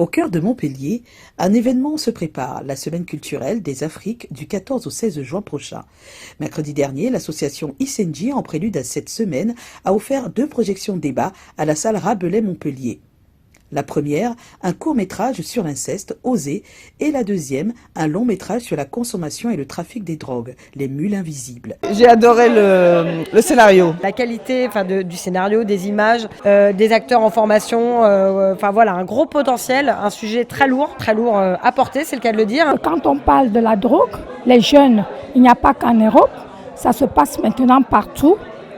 Au cœur de Montpellier, un événement se prépare, la Semaine culturelle des Afriques du 14 au 16 juin prochain. Mercredi dernier, l'association Isenji, en prélude à cette semaine, a offert 2 projections débat à la salle Rabelais Montpellier. La première, un court-métrage sur l'inceste, Oser, et la deuxième, un long-métrage sur la consommation et le trafic des drogues, Les Mules Invisibles. J'ai adoré le scénario. La qualité du scénario, des images, des acteurs en formation, voilà, un gros potentiel, un sujet très lourd à porter, c'est le cas de le dire. Quand on parle de la drogue, les jeunes, il n'y a pas qu'en Europe, ça se passe maintenant partout.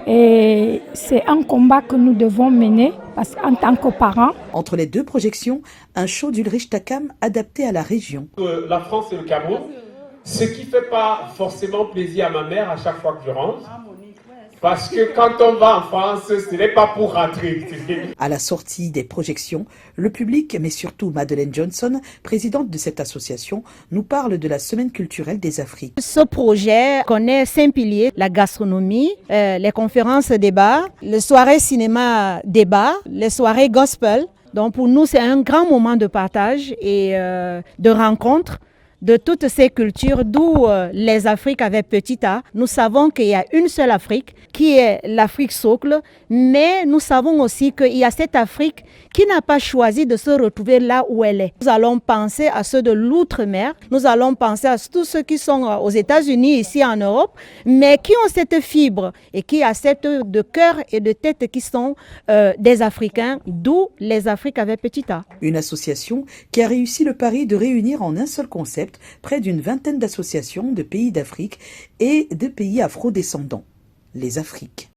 Et c'est un combat que nous devons mener parce qu'en tant que parents. Entre les 2 projections, un show d'Ulrich Takam adapté à la région. La France et le Cameroun, ce qui ne fait pas forcément plaisir à ma mère à chaque fois que je rentre. Parce que quand on va en France, ce n'est pas pour rentrer. À la sortie des projections, le public, mais surtout Madeleine Johnson, présidente de cette association, nous parle de la Semaine culturelle des Afriques. Ce projet connaît 5 piliers, la gastronomie, les conférences débats, les soirées cinéma débat, les soirées gospel. Donc pour nous, c'est un grand moment de partage et de rencontre de toutes ces cultures, d'où les Afriques avec petit a. Nous savons qu'il y a une seule Afrique, qui est l'Afrique socle, mais nous savons aussi qu'il y a cette Afrique qui n'a pas choisi de se retrouver là où elle est. Nous allons penser à ceux de l'outre-mer, nous allons penser à tous ceux qui sont aux États-Unis, ici en Europe, mais qui ont cette fibre et qui acceptent de cœur et de tête qui sont des Africains, d'où les Afriques avec petit a. Une association qui a réussi le pari de réunir en un seul concept près d'une vingtaine d'associations de pays d'Afrique et de pays afro-descendants, les Afriques.